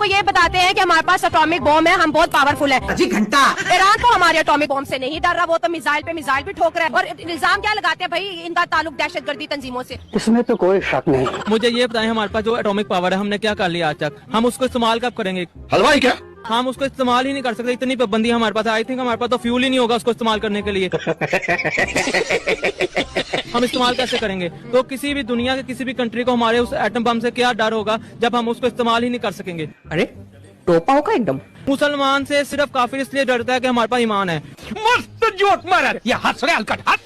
ये बताते हैं कि हमारे पास एटॉमिक बॉम्ब है, हम बहुत पावरफुल है। जी घंटा ईरान तो हमारे एटॉमिक बॉम्ब से नहीं डर रहा, वो तो मिसाइल पे मिसाइल भी ठोक रहा है। और इल्जाम क्या लगाते हैं भाई, इनका ताल्लुक दहशतगर्दी तंजीमों से। इसमें तो कोई शक नहीं। मुझे ये बताएं, हमारे पास जो एटॉमिक पावर है हमने क्या कर लिया आज तक? हम उसको इस्तेमाल कब करेंगे? हलवाई क्या? हम उसको इस्तेमाल ही नहीं कर सकते, इतनी पाबंदी हमारे पास है। आई थिंक हमारे पास तो फ्यूल ही नहीं होगा उसको इस्तेमाल करने के लिए। हम इस्तेमाल कैसे करेंगे? तो किसी भी दुनिया के किसी भी कंट्री को हमारे उस एटम बम से क्या डर होगा जब हम उसको इस्तेमाल ही नहीं कर सकेंगे? अरे टोपा होगा एकदम। मुसलमान से सिर्फ काफिर इसलिए डरता है कि हमारे पास ईमान है। मस्त जोक मारा, ये हंस रहे हलकट हंस।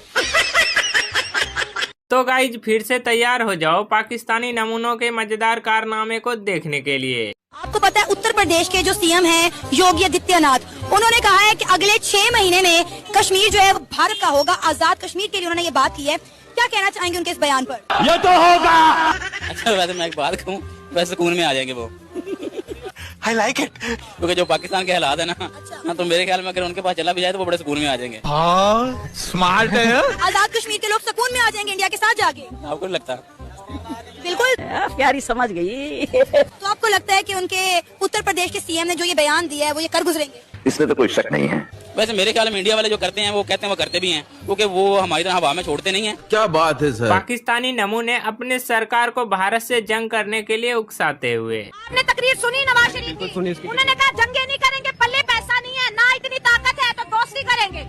तो गाइज फिर से तैयार हो जाओ पाकिस्तानी नमूनों के मजेदार कारनामे को देखने के लिए। आपको पता है उत्तर प्रदेश के जो सीएम हैं योगी आदित्यनाथ, उन्होंने कहा है कि अगले 6 महीने में कश्मीर जो है वो भारत का होगा, आजाद कश्मीर के लिए उन्होंने ये बात की है। क्या कहना चाहेंगे उनके इस बयान पर? ये तो होगा। अच्छा वैसे मैं एक बात कहूँ, वैसे सुकून में आ जाएंगे वो। I like it। क्योंकि जो पाकिस्तान के हालात है ना, तो मेरे ख्याल में अगर उनके पास चला भी जाए तो वो बड़े सुकून में आ जाएंगे। स्मार्ट है। आजाद कश्मीर के लोग सुकून में आ जाएंगे इंडिया के साथ जाके। आपको नहीं लगता? बिल्कुल प्यारी समझ गई। तो आपको लगता है कि उनके उत्तर प्रदेश के सीएम ने जो ये बयान दिया है वो ये कर गुजरेंगे? इसमें तो कोई शक नहीं है। वैसे मेरे ख्याल में इंडिया वाले जो करते हैं वो कहते हैं वो करते भी हैं, क्योंकि वो हमारी तरह हवा में छोड़ते नहीं है। क्या बात है सर। पाकिस्तानी नमूने अपने सरकार को भारत से जंग करने के लिए उकसाते हुए। आपने तकरीर सुनी नवाज शरीफ की? उन्होंने कहा जंगे नहीं करेंगे, पल्ले पैसा नहीं है, ना इतनी ताकत है तो दोस्ती करेंगे।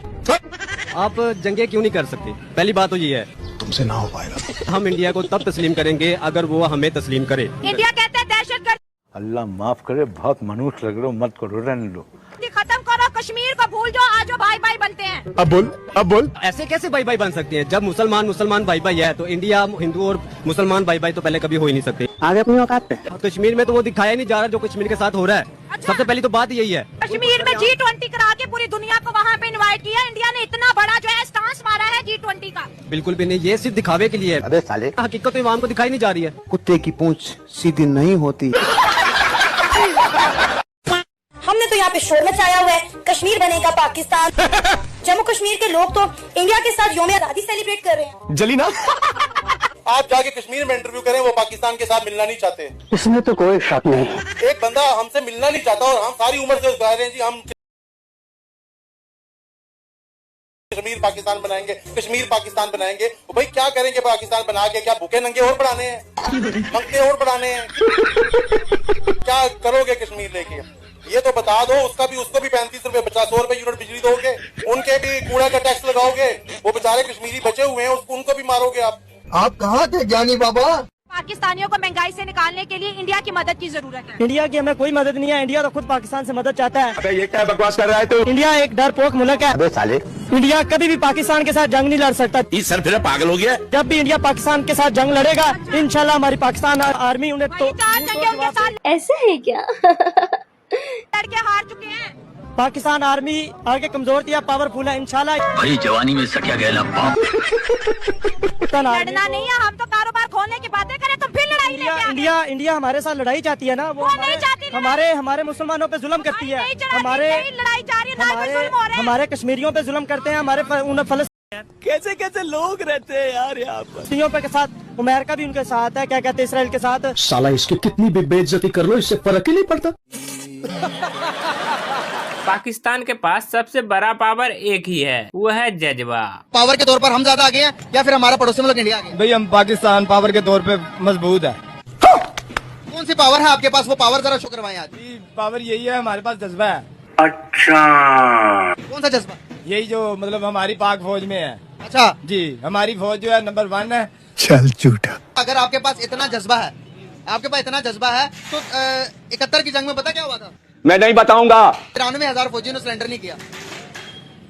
आप जंगे क्यों नहीं कर सकते? पहली बात तो ये है, तुमसे ना हो पाएगा। हम इंडिया को तब तस्लीम करेंगे अगर वो हमें तस्लीम करे। इंडिया कहते हैं दहशतगर्द अल्लाह माफ करे, बहुत मनुष्य लग रहे हो, मत करो, रहने लो। खत्म करो, कश्मीर को भूल जाओ, आज भाई भाई बनते हैं। अब बोल। ऐसे कैसे भाई भाई बन सकते हैं? जब मुसलमान भाई भाई है तो इंडिया हिंदू और मुसलमान भाई भाई तो पहले कभी हो ही नहीं सकते। आगे अपनी औकात पे। कश्मीर में तो वो दिखाया नहीं जा रहा जो कश्मीर के साथ हो रहा है। अच्छा। सबसे पहली तो बात यही है। कश्मीर में G20 करा के पूरी दुनिया को वहाँ पे इनवाइट किया। इंडिया ने इतना बड़ा जो है स्टांस मारा है G20 का। बिल्कुल भी नहीं, ये सिर्फ दिखावे के लिए है। अबे साले, हकीकत तो इमाम को दिखाई नहीं जा रही है। कुत्ते की पूंछ सीधी नहीं होती। हमने तो यहाँ पे शोर मचाया हुआ है, कश्मीर बनेगा पाकिस्तान। जम्मू कश्मीर के लोग तो इंडिया के साथ यौम आज़ादी सेलिब्रेट कर रहे हैं। जली ना। आप जाके कश्मीर में इंटरव्यू करें, वो पाकिस्तान के साथ मिलना नहीं चाहते। इसमें तो कोई शक नहीं। एक बंदा हमसे मिलना नहीं चाहता और हम सारी उम्र से कह रहे हैं जी हम कश्मीर पाकिस्तान बनाएंगे, कश्मीर पाकिस्तान बनाएंगे। तो भाई क्या करेंगे पाकिस्तान बना के? क्या भूखे नंगे और बढ़ाने हैं, मंगते और बढ़ाने हैं? क्या करोगे कश्मीर लेके? ये तो बता दो। उसको भी 35 रुपए 50 रुपए यूनिट बिजली दोगे, उनके भी कूड़ा का टैक्स लगाओगे। वो बेचारे कश्मीरी बचे हुए हैं, उनको भी मारोगे आप। आप कहाँ थे ज्ञानी बाबा? पाकिस्तानियों को महंगाई से निकालने के लिए इंडिया की मदद की जरूरत है। इंडिया की हमें कोई मदद नहीं है, इंडिया तो खुद पाकिस्तान से मदद चाहता है। अबे ये क्या बकवास कर रहा है तू? इंडिया एक डरपोक मुल्क है। अबे साले, इंडिया कभी भी पाकिस्तान के साथ जंग नहीं लड़ सकता। इस सर फिर पागल हो गया। जब भी इंडिया पाकिस्तान के साथ जंग लड़ेगा, इंशाल्लाह हमारी पाकिस्तान आर्मी उन्हें तो 4 जंगे उनके साथ ऐसा है क्या? लड़के हार चुके हैं। पाकिस्तान आर्मी आगे कमजोर थी, अब पावरफुल है इंशाल्लाह। भाई जवानी में सकिया गया बाप। लड़ना नहीं है, हम तो कारोबार खोलने की बातें करें, तुम फिर लड़ाई लेके आ गए। इंडिया हमारे साथ लड़ाई चाहती है ना, वो नहीं चाहती। हमारे मुसलमानों पे जुल्म करती है। लड़ाई चाह रही है, ना कोई जुल्म हो रहा है। हमारे कश्मीरियों पे जुल्म करते हैं, हमारे कैसे कैसे लोग रहते हैं यार यहाँ पर। के साथ अमेरिका भी उनके साथ है, क्या कहते हैं इसराइल के साथ। साला इसकी कितनी भी बेइज्जती कर लो, इससे फर्क ही नहीं पड़ता। पाकिस्तान के पास सबसे बड़ा पावर एक ही है, वो है जज्बा। पावर के तौर पर हम ज्यादा आगे हैं या फिर हमारा पड़ोसी मुल्क इंडिया आगे? भाई हम पाकिस्तान पावर के तौर पे मजबूत है। कौन सी पावर है आपके पास? वो पावर जरा शो करवाएं आज। पावर यही है, हमारे पास जज्बा है। अच्छा, कौन सा जज्बा? यही जो मतलब हमारी पाक फौज में है। अच्छा जी, हमारी फौज जो है नंबर 1 है। चल झूठा। अगर आपके पास इतना जज्बा है, तो 71 की जंग में पता क्या हुआ था? मैं नहीं बताऊंगा। 93,000 फौजियों ने सिलेंडर नहीं किया।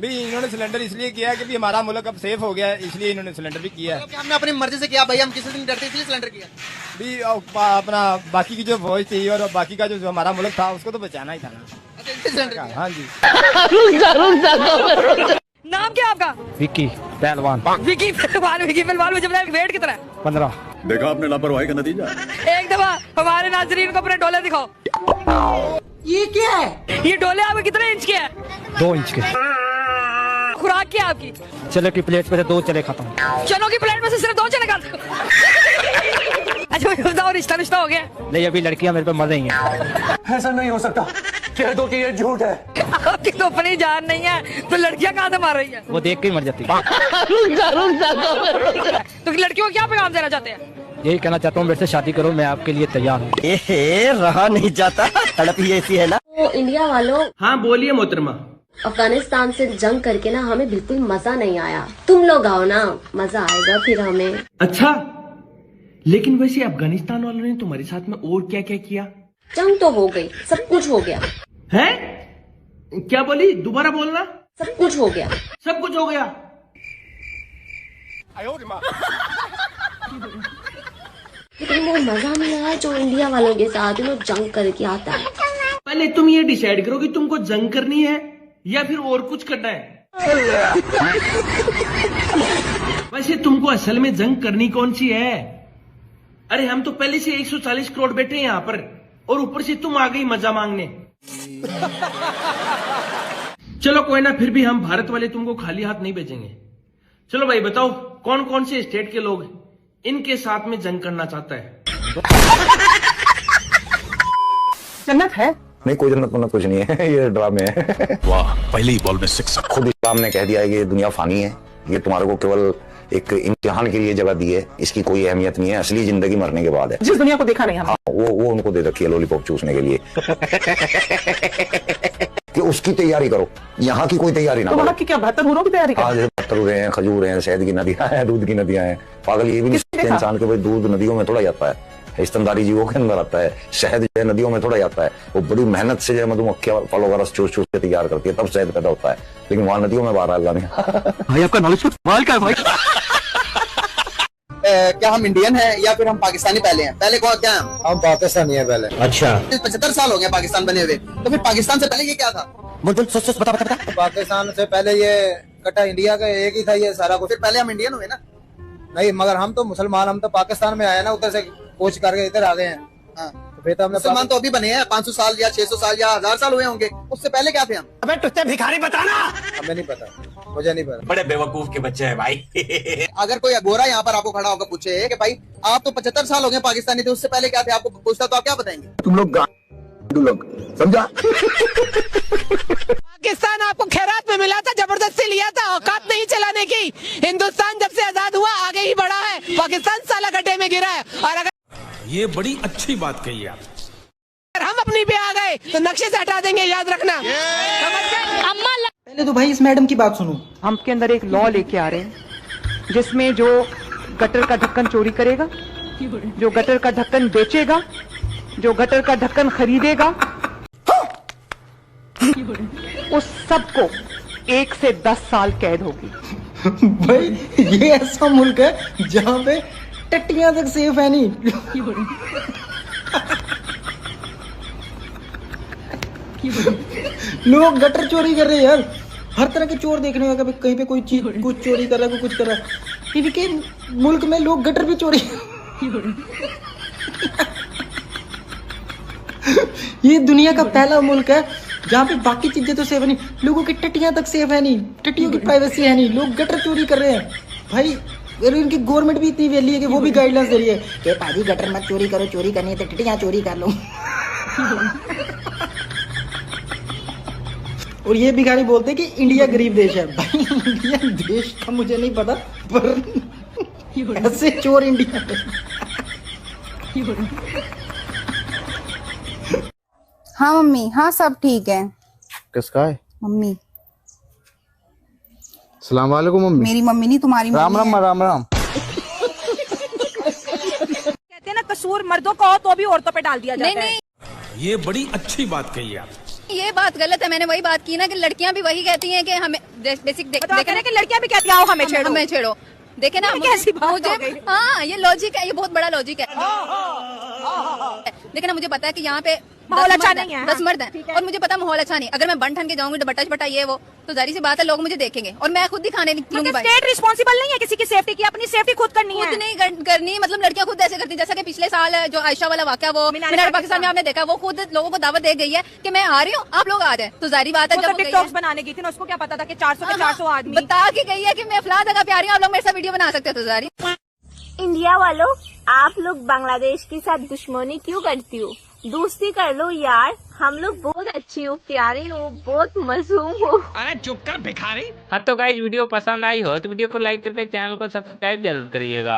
भाई इन्होंने सिलेंडर इसलिए किया कि हमारा मुल्क अब सेफ हो गया है, इसलिए इन्होंने सिलेंडर भी किया है। हमने अपनी मर्जी से किया भाई, हम किसी दिन डरते इसलिए सिलेंडर किया। भी अपना बाकी की जो फौज थी और बाकी का जो हमारा मुल्क था उसको तो बचाना ही था ना। हाँ जी। नाम क्या आपका? विकी पहलवान। विकी पहलवान मुझे वेट कितना है? 15। देखा आपने लापरवाही का नतीजा। एक दफा हमारे नाजरीन को अपने डोले दिखाओ। ये क्या है? ये डोले आपके कितने इंच के हैं? 2 इंच के। खुराक क्या आपकी? चने की प्लेट पे से 2 चने खाता हूँ। चनों की प्लेट में से सिर्फ 2 चने खाते हो? अच्छा आज बताओ रिश्ता रिश्ता हो गया? नहीं, अभी लड़कियां मेरे पे मर रही हैं। ऐसा नहीं हो सकता, कह दो कि ये झूठ है। आपकी तो अपनी जान नहीं है तो लड़कियां कहाँ से मार रही है? वो देख के ही मर जाती है। तो लड़कियों को क्या पैगाम देना चाहते हैं? यही कहना चाहता हूँ, मेरे से शादी करो, मैं आपके लिए तैयार हूँ। रहा नहीं जाता, तड़प ही ऐसी है ना। तो इंडिया वालों, हाँ बोलिए मोहतरमा। अफगानिस्तान से जंग करके ना हमें बिल्कुल मजा नहीं आया। तुम लोग आओ ना, मजा आएगा फिर हमें। अच्छा, लेकिन वैसे अफगानिस्तान वालों ने तुम्हारे साथ में और क्या क्या किया? जंग तो हो गई, सब कुछ हो गया। है? क्या बोली? दोबारा बोलना। सब कुछ हो गया। सब कुछ हो गया। लेकिन वो मजा नहीं आया जो इंडिया वालों के साथ लोग जंग करके आता है। पहले तुम ये डिसाइड करो कि तुमको जंग करनी है या फिर और कुछ करना है। वैसे तुमको असल में जंग करनी कौन सी है? अरे हम तो पहले से 140 करोड़ बैठे हैं यहाँ पर, और ऊपर से तुम आ गई मजा मांगने। चलो कोई ना, फिर भी हम भारत वाले तुमको खाली हाथ नहीं भेजेंगे। चलो भाई बताओ, कौन कौन से स्टेट के लोग इनके साथ में जंग करना चाहता है? जन्नत है? नहीं, कोई जन्नत वन्नत कुछ नहीं है, ये ड्रामे है। वाह, पहले ही बॉल में 6। खुद इस्लाम ने कह दिया है कि ये दुनिया फानी है, ये तुम्हारे को केवल एक इम्तिहान के लिए जगह दी है, इसकी कोई अहमियत नहीं है, असली जिंदगी मरने के बाद है। जिस दुनिया को देखा नहीं हम। वो उनको दे रखी है लॉलीपॉप चूसने के लिए। कि उसकी तैयारी करो, यहाँ की कोई तैयारी ना। तो वहाँ की क्या बेहतर हुनों की तैयारी करो? आज बतरूरे हैं, खजूर हैं, शहद की नदियां हैं, दूध की नदियां हैं। पागल ये भी नहीं सोचते इंसान के भाई दूध नदियों में थोड़ा जाता है, स्तनधारी जीवों के अंदर आता है। शहद जो है नदियों में थोड़ा जाता है, वो बड़ी मेहनत से जो है मधुमक्खियां फलों का रस चूस चूस के तैयार करती है, तब शहद पैदा होता है। लेकिन वहां नदियों में बाहर आएगा नहीं। भाई आपका नॉलेज कमाल का है भाई। क्या हम इंडियन हैं या फिर हम पाकिस्तानी पहले हैं? पहले कौन क्या हम पाकिस्तानी है पहले। अच्छा, 75 साल हो गए पाकिस्तान बने हुए, तो फिर पाकिस्तान से पहले ये क्या था? बोल सोच बता। पाकिस्तान से पहले ये कटा इंडिया का एक ही था ये सारा कुछ। फिर पहले हम इंडियन हुए ना? नहीं, मगर हम तो मुसलमान, हम तो पाकिस्तान में आए ना, उधर से कोच करके इधर आ गए हैं। तो फिर तो हमने मुसलमान तो अभी बने हैं, 500 साल या 600 साल या 1000 साल हुए होंगे। उससे पहले क्या थे हम? अबे तुझसे भिखारी बताना। हमें नहीं पता, मुझे नहीं पता। बड़े बेवकूफ के बच्चे हैं भाई। अगर कोई गोरा यहाँ पर आपको खड़ा होकर पूछे कि भाई आप तो 75 साल हो गए पाकिस्तानी थे, उससे पहले क्या थे, आपको पूछता तो आप क्या बताएंगे? तुम लोग समझा? पाकिस्तान आपको खैरात में मिला था, जबरदस्ती लिया था, औकात नहीं चलाने की। हिंदुस्तान जब से आजाद हुआ आगे ही बढ़ा है, पाकिस्तान साला गड्ढे में गिरा है। और अगर ये बड़ी अच्छी बात कही आप। अगर हम अपनी पे आ गए तो नक्शे से हटा देंगे, याद रखना। पहले तो भाई इस मैडम की बात सुनो। हम के अंदर एक लॉ लेके आ रहे हैं जिसमें जो गटर का ढक्कन चोरी करेगा, जो गटर का ढक्कन बेचेगा, जो गटर का ढक्कन खरीदेगा, उस सबको 1 से 10 साल कैद होगी। भाई ये ऐसा मुल्क है जहाँ पे टट्टियां तक सेफ है नहीं। लोग गटर चोरी कर रहे हैं यार, हर तरह के चोर देखने होगा, कहीं पे कोई चीज कुछ चोरी कर रहा है, कुछ कर रहा है। इनके मुल्क में लोग गटर भी चोरी। ये दुनिया का पहला मुल्क है जहाँ पे बाकी चीजें तो सेफ नहीं, लोगों की टट्टियां तक सेफ है नहीं, टट्टियों की प्राइवेसी है नहीं, लोग गटर चोरी कर रहे हैं। भाई अरे इनकी गवर्नमेंट भी इतनी वेली है कि वो भी गाइडलाइंस दे रही है कि भाई गटर मत चोरी करो, चोरी करनी है तो टट्टियां चोरी कर लो। और ये भिखारी बोलते हैं कि इंडिया गरीब देश है। भाई इंडिया देश का मुझे नहीं पता, पर ऐसे चोर इंडिया है। हाँ मम्मी, हाँ सब ठीक है। किसका है? मम्मी। सलाम वालेकुम मम्मी। मेरी मम्मी नहीं, तुम्हारी राम राम राम राम। कहते हैं ना कसूर मर्दों का हो तो भी औरतों पे डाल दिया जाता है। नहीं, ये बड़ी अच्छी बात कही आप। ये बात गलत है। मैंने वही बात की ना कि लड़कियां भी वही कहती हैं कि हमें बेसिक देखा ना कि लड़कियां भी कहती हैं आओ हमें छेड़ो। देखे ना कैसी बात मुझे, हो गई? हाँ ये लॉजिक है, ये बहुत बड़ा लॉजिक है। लेकिन मुझे पता है कि यहाँ पे माहौल अच्छा नहीं है, 10 मर्द हैं और मुझे पता माहौल अच्छा नहीं। अगर मैं बन ठन के जाऊंगी दुपट्टा ये वो तो जारी सी बात है लोग मुझे देखेंगे और मैं खुद दिखाने निकलूंगी। स्टेट रिस्पॉन्सिबल नहीं है किसी की सेफ्टी की, अपनी सेफ्टी खुद करनी है। खुद नहीं करनी, मतलब लड़कियां खुद ऐसे करती हैं। जैसा कि पिछले साल जो आयशा वाला वाकया वो मीनार पाकिस्तान में आपने देखा, वो खुद लोगों को दावत दे गई है कि मैं आ रही हूँ, आप लोग आ जाए। तो जारी बात है जब टिकटॉक्स बनाने की थी ना, उसको क्या पता था कि 400 के 400 आदमी बता के गई है कि मैं फला जगह पे आ रही हूँ, आप लोग मेरे साथ वीडियो बना सकते हो। तो जारी इंडिया वालों, आप लोग बांग्लादेश के साथ दुश्मनी क्यों करती हो? दोस्ती कर लो यार, हम लोग बहुत अच्छी हो, प्यारे हो, बहुत मासूम हो। अरे चुप कर भिखारी। हाँ तो गाइस वीडियो पसंद आई हो तो वीडियो को लाइक करके चैनल को सब्सक्राइब जरूर करिएगा।